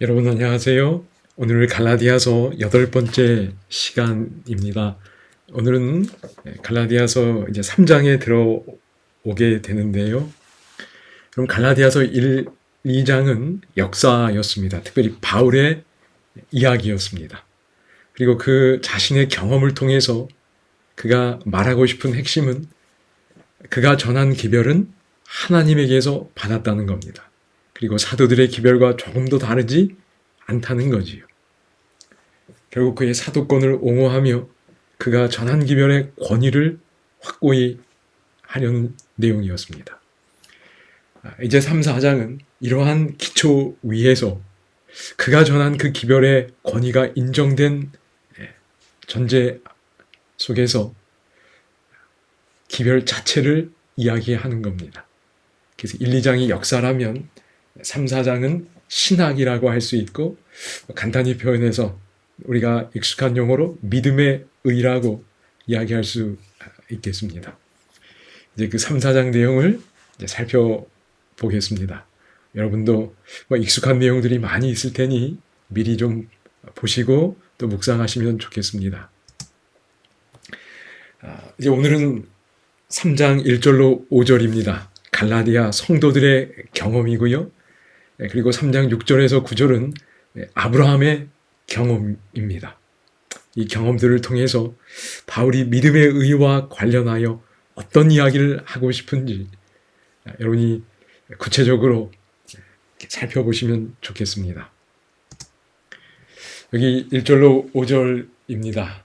여러분 안녕하세요. 오늘 갈라디아서 8번째 시간입니다. 오늘은 갈라디아서 이제 3장에 들어오게 되는데요. 그럼 갈라디아서 1, 2장은 역사였습니다. 특별히 바울의 이야기였습니다. 그리고 그 자신의 경험을 통해서 그가 말하고 싶은 핵심은 그가 전한 기별은 하나님에게서 받았다는 겁니다. 그리고 사도들의 기별과 조금도 다르지 않다는 거지요. 결국 그의 사도권을 옹호하며 그가 전한 기별의 권위를 확고히 하려는 내용이었습니다. 이제 3, 4장은 이러한 기초 위에서 그가 전한 그 기별의 권위가 인정된 전제 속에서 기별 자체를 이야기하는 겁니다. 그래서 1, 2장이 역사라면 3, 4장은 신학이라고 할 수 있고, 간단히 표현해서 우리가 익숙한 용어로 믿음의 의라고 이야기할 수 있겠습니다. 이제 그 3, 4장 내용을 이제 살펴보겠습니다. 여러분도 익숙한 내용들이 많이 있을 테니 미리 좀 보시고 또 묵상하시면 좋겠습니다. 이제 오늘은 3장 1절로 5절입니다. 갈라디아 성도들의 경험이고요. 그리고 3장 6절에서 9절은 아브라함의 경험입니다. 이 경험들을 통해서 바울이 믿음의 의와 관련하여 어떤 이야기를 하고 싶은지 여러분이 구체적으로 살펴보시면 좋겠습니다. 여기 1절로 5절입니다.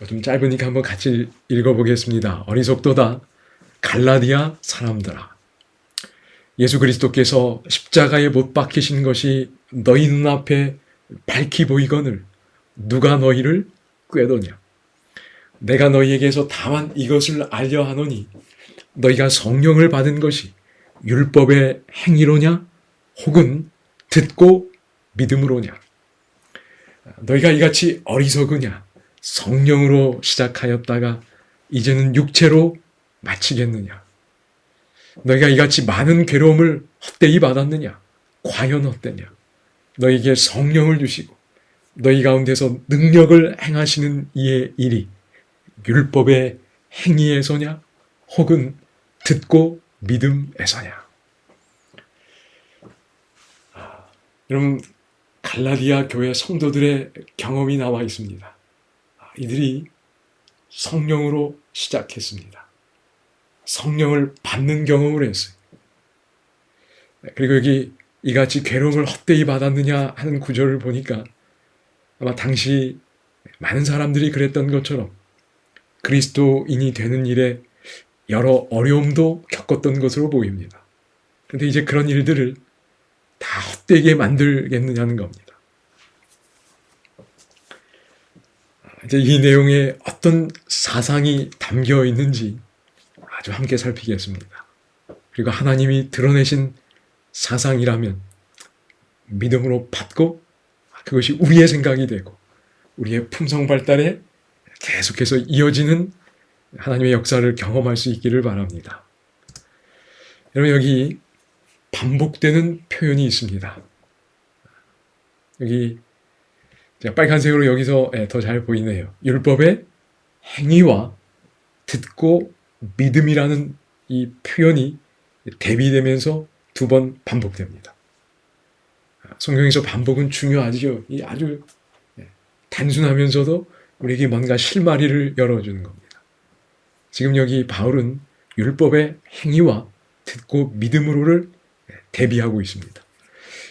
좀 짧으니까 한번 같이 읽어보겠습니다. 어리석도다 갈라디아 사람들아, 예수 그리스도께서 십자가에 못 박히신 것이 너희 눈앞에 밝히 보이거늘 누가 너희를 꾀도냐. 내가 너희에게서 다만 이것을 알려 하노니 너희가 성령을 받은 것이 율법의 행위로냐 혹은 듣고 믿음으로냐. 너희가 이같이 어리석으냐. 성령으로 시작하였다가 이제는 육체로 마치겠느냐. 너희가 이같이 많은 괴로움을 헛되이 받았느냐? 과연 헛되냐? 너희에게 성령을 주시고 너희 가운데서 능력을 행하시는 이의 일이 율법의 행위에서냐? 혹은 듣고 믿음에서냐? 여러분, 갈라디아 교회 성도들의 경험이 나와 있습니다. 이들이 성령으로 시작했습니다. 성령을 받는 경험을 했어요. 그리고 여기 이같이 괴로움을 헛되이 받았느냐 하는 구절을 보니까 아마 당시 많은 사람들이 그랬던 것처럼 그리스도인이 되는 일에 여러 어려움도 겪었던 것으로 보입니다. 그런데 이제 그런 일들을 다 헛되게 만들겠느냐는 겁니다. 이제 이 내용에 어떤 사상이 담겨 있는지 아주 함께 살피겠습니다. 그리고 하나님이 드러내신 사상이라면 믿음으로 받고 그것이 우리의 생각이 되고 우리의 품성 발달에 계속해서 이어지는 하나님의 역사를 경험할 수 있기를 바랍니다. 여러분, 여기 반복되는 표현이 있습니다. 여기 빨간색으로 여기서 더 잘 보이네요. 율법의 행위와 듣고 믿음이라는 이 표현이 대비되면서 2번 반복됩니다. 성경에서 반복은 중요하죠. 이 아주 단순하면서도 우리에게 뭔가 실마리를 열어주는 겁니다. 지금 여기 바울은 율법의 행위와 듣고 믿음으로를 대비하고 있습니다.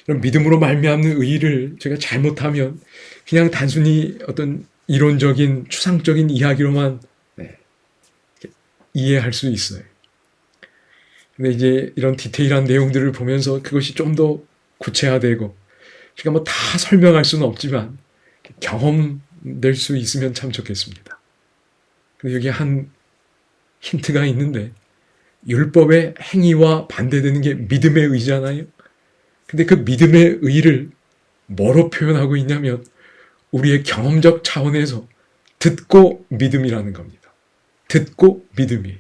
그럼 믿음으로 말미암는 의의를 제가 잘못하면 그냥 단순히 어떤 이론적인 추상적인 이야기로만 이해할 수 있어요. 근데 이제 이런 디테일한 내용들을 보면서 그것이 좀 더 구체화되고, 그러니까 뭐 다 설명할 수는 없지만 경험될 수 있으면 참 좋겠습니다. 근데 여기 한 힌트가 있는데, 율법의 행위와 반대되는 게 믿음의 의잖아요. 근데 그 믿음의 의를 뭐로 표현하고 있냐면 우리의 경험적 차원에서 듣고 믿음이라는 겁니다. 듣고 믿음이.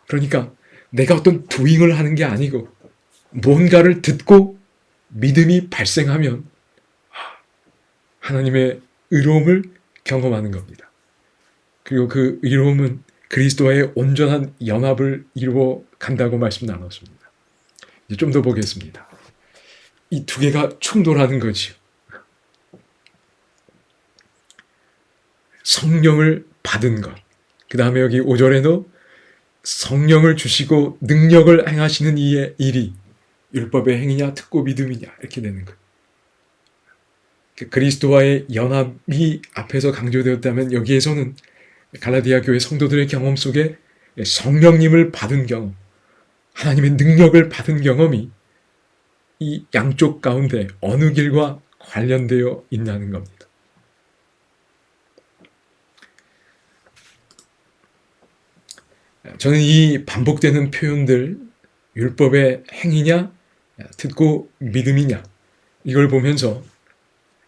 그러니까 내가 어떤 도잉을 하는 게 아니고 뭔가를 듣고 믿음이 발생하면 하나님의 의로움을 경험하는 겁니다. 그리고 그 의로움은 그리스도와의 온전한 연합을 이루어 간다고 말씀 나눴습니다. 이제 좀 더 보겠습니다. 이 두 개가 충돌하는 거지요. 성령을 받은 것. 그 다음에 여기 5절에도 성령을 주시고 능력을 행하시는 이의 일이 율법의 행위냐 듣고 믿음이냐 이렇게 되는 거예요. 그리스도와의 연합이 앞에서 강조되었다면 여기에서는 갈라디아 교회 성도들의 경험 속에 성령님을 받은 경험, 하나님의 능력을 받은 경험이 이 양쪽 가운데 어느 길과 관련되어 있다는 겁니다. 저는 이 반복되는 표현들, 율법의 행위냐, 듣고 믿음이냐, 이걸 보면서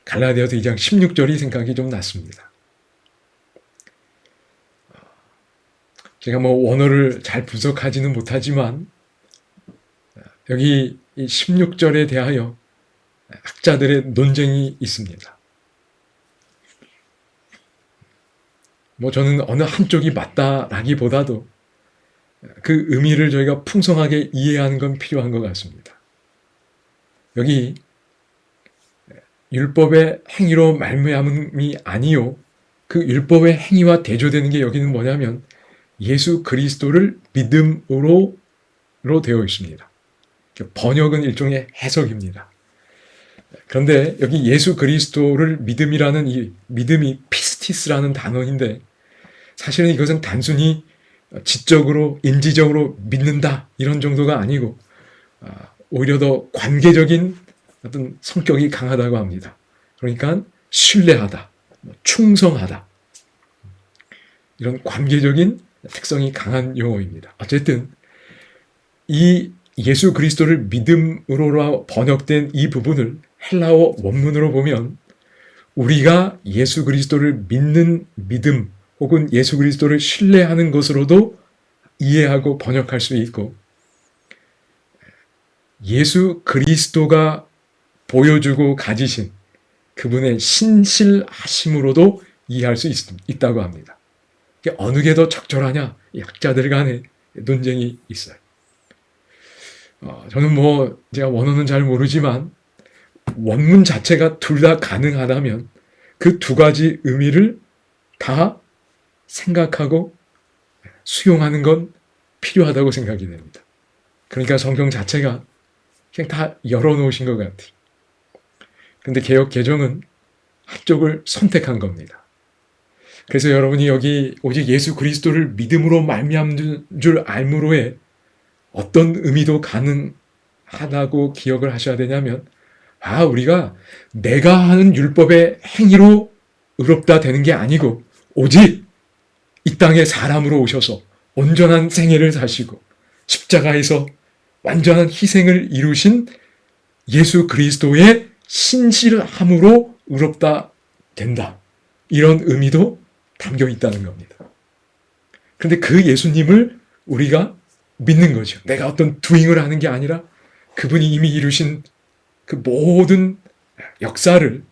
갈라디아서 2장 16절이 생각이 좀 났습니다. 제가 원어를 잘 분석하지는 못하지만 여기 16절에 대하여 학자들의 논쟁이 있습니다. 저는 어느 한쪽이 맞다라기보다도 그 의미를 저희가 풍성하게 이해하는 건 필요한 것 같습니다. 여기 율법의 행위로 말미암음이 아니요, 그 율법의 행위와 대조되는 게 여기는 뭐냐면 예수 그리스도를 믿음으로 되어 있습니다. 번역은 일종의 해석입니다. 그런데 여기 예수 그리스도를 믿음이라는 이 믿음이 피스티스라는 단어인데 사실은 이것은 단순히 지적으로 인지적으로 믿는다 이런 정도가 아니고 오히려 더 관계적인 어떤 성격이 강하다고 합니다. 그러니까 신뢰하다, 충성하다 이런 관계적인 특성이 강한 용어입니다. 어쨌든 이 예수 그리스도를 믿음으로 번역된 이 부분을 헬라어 원문으로 보면 우리가 예수 그리스도를 믿는 믿음 혹은 예수 그리스도를 신뢰하는 것으로도 이해하고 번역할 수 있고 예수 그리스도가 보여주고 가지신 그분의 신실하심으로도 이해할 수 있다고 합니다. 어느 게 더 적절하냐? 학자들 간에 논쟁이 있어요. 저는 제가 원어는 잘 모르지만 원문 자체가 둘 다 가능하다면 그 두 가지 의미를 다 생각하고 수용하는 건 필요하다고 생각이 됩니다. 그러니까 성경 자체가 그냥 다 열어놓으신 것 같아요. 근데 개역 개정은 한쪽을 선택한 겁니다. 그래서 여러분이 여기 오직 예수 그리스도를 믿음으로 말미암는 줄 알므로에 어떤 의미도 가능하다고 기억을 하셔야 되냐면 우리가 내가 하는 율법의 행위로 의롭다 되는 게 아니고 오직 이 땅에 사람으로 오셔서 온전한 생애를 사시고 십자가에서 완전한 희생을 이루신 예수 그리스도의 신실함으로 의롭다 된다. 이런 의미도 담겨 있다는 겁니다. 그런데 그 예수님을 우리가 믿는 거죠. 내가 어떤 도잉을 하는 게 아니라 그분이 이미 이루신 그 모든 역사를,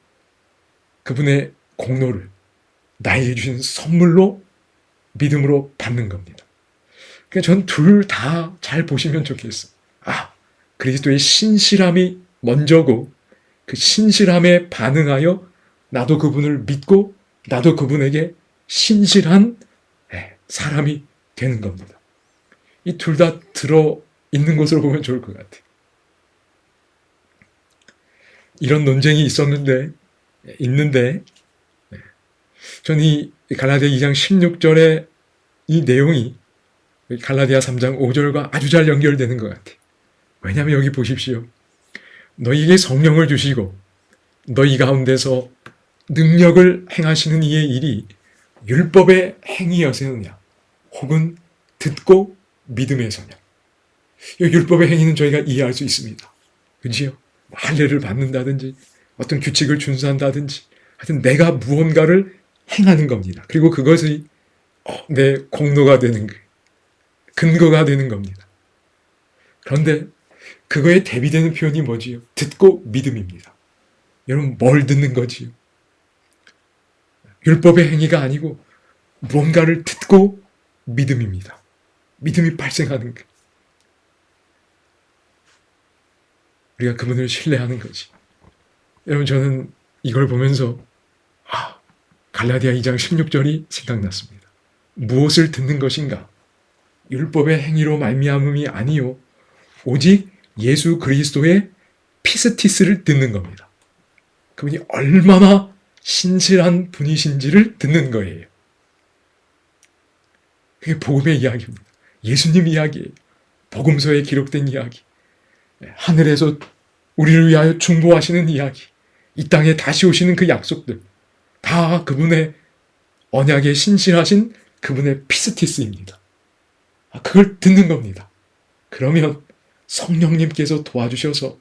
그분의 공로를 나에게 주신 선물로 믿음으로 받는 겁니다. 그러니까 전 둘 다 잘 보시면 좋겠어요. 그리스도의 신실함이 먼저고 그 신실함에 반응하여 나도 그분을 믿고 나도 그분에게 신실한 사람이 되는 겁니다. 이 둘 다 들어있는 것으로 보면 좋을 것 같아요. 이런 논쟁이 있는데 저는 이 갈라디아 2장 16절의 이 내용이 갈라디아 3장 5절과 아주 잘 연결되는 것 같아요. 왜냐하면 여기 보십시오. 너희에게 성령을 주시고 너희 가운데서 능력을 행하시는 이의 일이 율법의 행위여서냐 혹은 듣고 믿음에서냐. 이 율법의 행위는 저희가 이해할 수 있습니다. 그렇지요? 할례를 받는다든지 어떤 규칙을 준수한다든지 하여튼 내가 무언가를 행하는 겁니다. 그리고 그것이 내 공로가 되는 거예요. 근거가 되는 겁니다. 그런데 그거에 대비되는 표현이 뭐지요? 듣고 믿음입니다. 여러분, 뭘 듣는 거지요? 율법의 행위가 아니고 무언가를 듣고 믿음입니다. 믿음이 발생하는 것. 우리가 그분을 신뢰하는 거지. 여러분, 저는 이걸 보면서 갈라디아 2장 16절이 생각났습니다. 무엇을 듣는 것인가? 율법의 행위로 말미암음이 아니요 오직 예수 그리스도의 피스티스를 듣는 겁니다. 그분이 얼마나 신실한 분이신지를 듣는 거예요. 그게 복음의 이야기입니다. 예수님 이야기예요. 복음서에 기록된 이야기. 하늘에서 우리를 위하여 중보하시는 이야기. 이 땅에 다시 오시는 그 약속들. 다 그분의 언약에 신실하신 그분의 피스티스입니다. 그걸 듣는 겁니다. 그러면 성령님께서 도와주셔서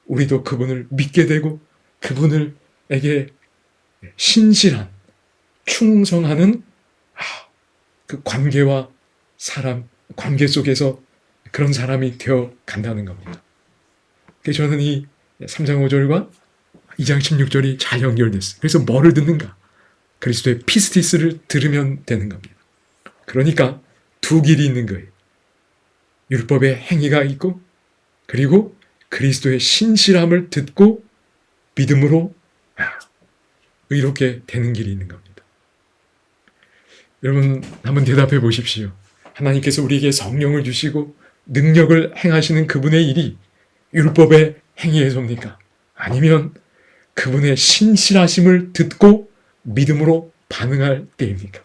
우리도 그분을 믿게 되고 그분을에게 신실한 충성하는 그 관계와 관계 속에서 그런 사람이 되어 간다는 겁니다. 그래서 저는 이 3장 5절과 2장 16절이 잘 연결됐어요. 그래서 뭐를 듣는가? 그리스도의 피스티스를 들으면 되는 겁니다. 그러니까 두 길이 있는 거예요. 율법의 행위가 있고 그리고 그리스도의 신실함을 듣고 믿음으로 의롭게 되는 길이 있는 겁니다. 여러분, 한번 대답해 보십시오. 하나님께서 우리에게 성령을 주시고 능력을 행하시는 그분의 일이 율법의 행위에서입니까? 아니면 그분의 신실하심을 듣고 믿음으로 반응할 때입니까?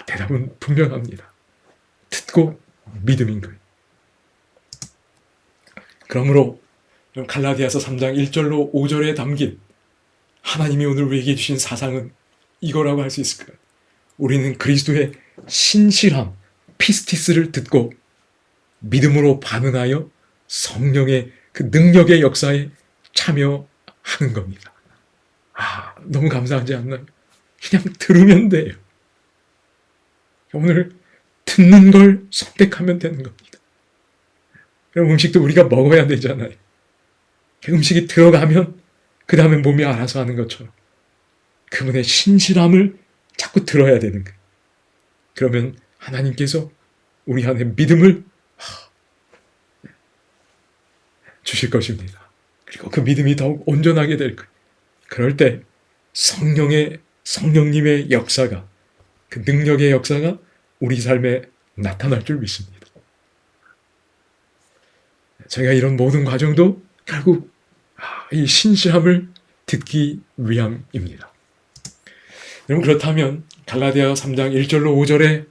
대답은 분명합니다. 듣고 믿음인 거예요. 그러므로 갈라디아서 3장 1절로 5절에 담긴 하나님이 오늘 우리에게 주신 사상은 이거라고 할 수 있을 거예요. 우리는 그리스도의 신실함, 피스티스를 듣고 믿음으로 반응하여 성령의 그 능력의 역사에 참여하는 겁니다. 너무 감사하지 않나요? 그냥 들으면 돼요. 오늘 듣는 걸 선택하면 되는 겁니다. 그럼 음식도 우리가 먹어야 되잖아요. 음식이 들어가면 그 다음에 몸이 알아서 하는 것처럼 그분의 신실함을 자꾸 들어야 되는 거예요. 그러면 하나님께서 우리 안에 믿음을 주실 것입니다. 그리고 그 믿음이 더욱 온전하게 될 거예요. 그럴 때 성령님의 역사가, 그 능력의 역사가 우리 삶에 나타날 줄 믿습니다. 제가 이런 모든 과정도 결국 이 신실함을 듣기 위함입니다. 여러분, 그렇다면 갈라디아 3장 1절로 5절의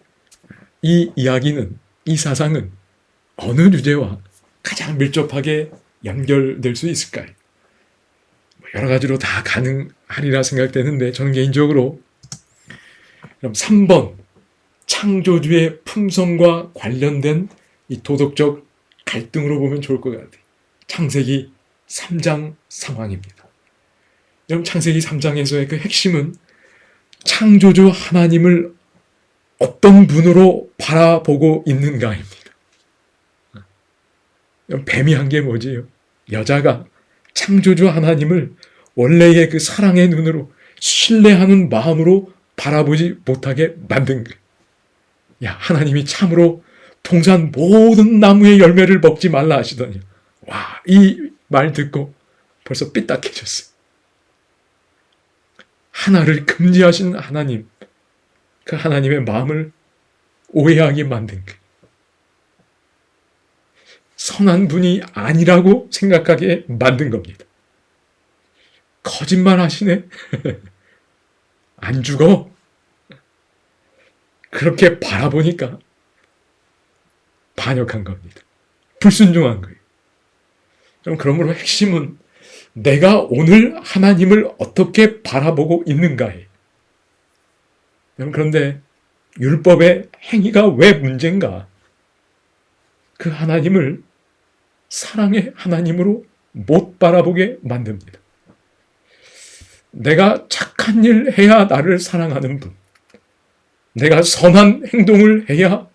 이 이야기는, 이 사상은 어느 주제와 가장 밀접하게 연결될 수 있을까요? 여러 가지로 다 가능하리라 생각되는데 저는 개인적으로 그럼 3번 창조주의 품성과 관련된 이 도덕적 갈등으로 보면 좋을 것 같아요. 창세기 3장 상황입니다. 여러분, 창세기 3장에서의 그 핵심은 창조주 하나님을 어떤 분으로 바라보고 있는가입니다. 뱀이 한 게 뭐지요? 여자가 창조주 하나님을 원래의 그 사랑의 눈으로 신뢰하는 마음으로 바라보지 못하게 만든 거예요. 하나님이 참으로 동산 모든 나무의 열매를 먹지 말라 하시더니 이 말 듣고 벌써 삐딱해졌어요. 하나를 금지하신 하나님, 그 하나님의 마음을 오해하게 만든 거예요. 선한 분이 아니라고 생각하게 만든 겁니다. 거짓말 하시네? 안 죽어? 그렇게 바라보니까 반역한 겁니다. 불순종한 거예요. 그러므로 핵심은 내가 오늘 하나님을 어떻게 바라보고 있는가에. 그런데 율법의 행위가 왜 문제인가? 그 하나님을 사랑의 하나님으로 못 바라보게 만듭니다. 내가 착한 일 해야 나를 사랑하는 분, 내가 선한 행동을 해야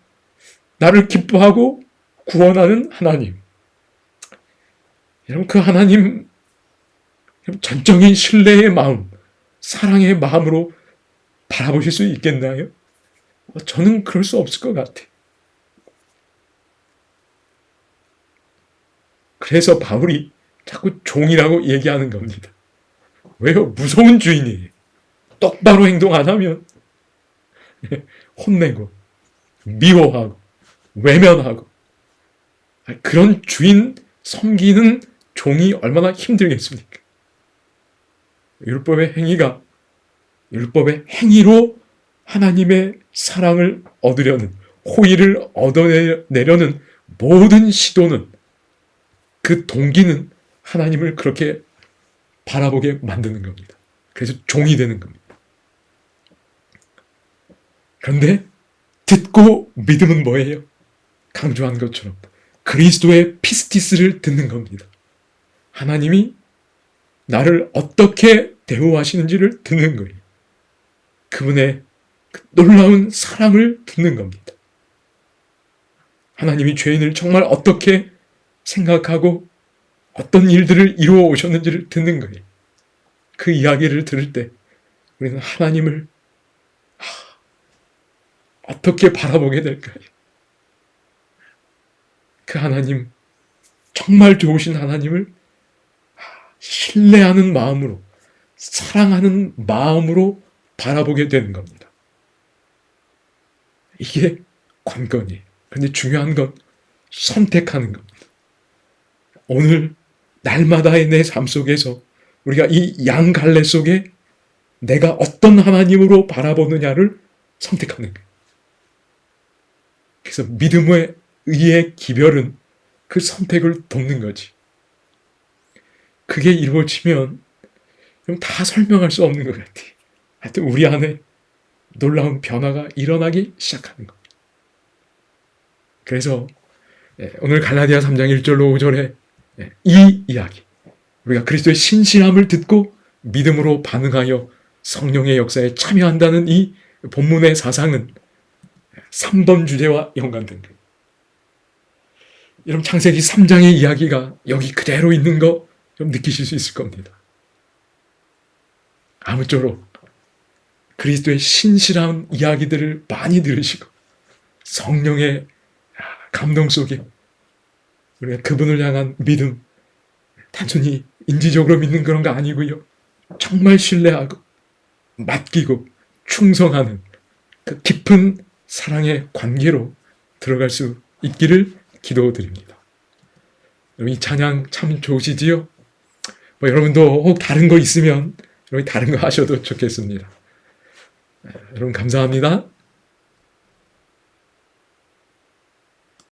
나를 기뻐하고 구원하는 하나님, 여러분, 그 하나님 전적인 신뢰의 마음, 사랑의 마음으로 바라보실 수 있겠나요? 저는 그럴 수 없을 것 같아요. 그래서 바울이 자꾸 종이라고 얘기하는 겁니다. 왜요? 무서운 주인이에요. 똑바로 행동 안 하면 혼내고 미워하고 외면하고, 그런 주인 섬기는 종이 얼마나 힘들겠습니까? 율법의 행위가, 율법의 행위로 하나님의 사랑을 얻으려는, 호의를 얻어내려는 모든 시도는, 그 동기는 하나님을 그렇게 바라보게 만드는 겁니다. 그래서 종이 되는 겁니다. 그런데 듣고 믿음은 뭐예요? 강조한 것처럼 그리스도의 피스티스를 듣는 겁니다. 하나님이 나를 어떻게 대우하시는지를 듣는 거예요. 그분의 놀라운 사랑을 듣는 겁니다. 하나님이 죄인을 정말 어떻게 생각하고 어떤 일들을 이루어 오셨는지를 듣는 거예요. 그 이야기를 들을 때 우리는 하나님을 어떻게 바라보게 될까요? 그 하나님, 정말 좋으신 하나님을 신뢰하는 마음으로, 사랑하는 마음으로 바라보게 되는 겁니다. 이게 관건이에요. 그런데 중요한 건 선택하는 겁니다. 오늘 날마다의 내 삶 속에서 우리가 이 양갈래 속에 내가 어떤 하나님으로 바라보느냐를 선택하는 거예요. 그래서 믿음의 의의 기별은 그 선택을 돕는 거지. 그게 이루어지면 다 설명할 수 없는 것 같아요. 하여튼 우리 안에 놀라운 변화가 일어나기 시작하는 겁니다. 그래서 오늘 갈라디아 3장 1절로 5절에 이 이야기, 우리가 그리스도의 신실함을 듣고 믿음으로 반응하여 성령의 역사에 참여한다는 이 본문의 사상은 3번 주제와 연관된 거예요. 여러분, 창세기 3장의 이야기가 여기 그대로 있는 거 좀 느끼실 수 있을 겁니다. 아무쪼록 그리스도의 신실한 이야기들을 많이 들으시고 성령의 감동 속에 우리가 그분을 향한 믿음, 단순히 인지적으로 믿는 그런 거 아니고요. 정말 신뢰하고 맡기고 충성하는 그 깊은 사랑의 관계로 들어갈 수 있기를 기도드립니다. 이 찬양 참 좋으시지요? 여러분도 혹 다른 거 있으면 여러분 다른 거 하셔도 좋겠습니다. 여러분 감사합니다.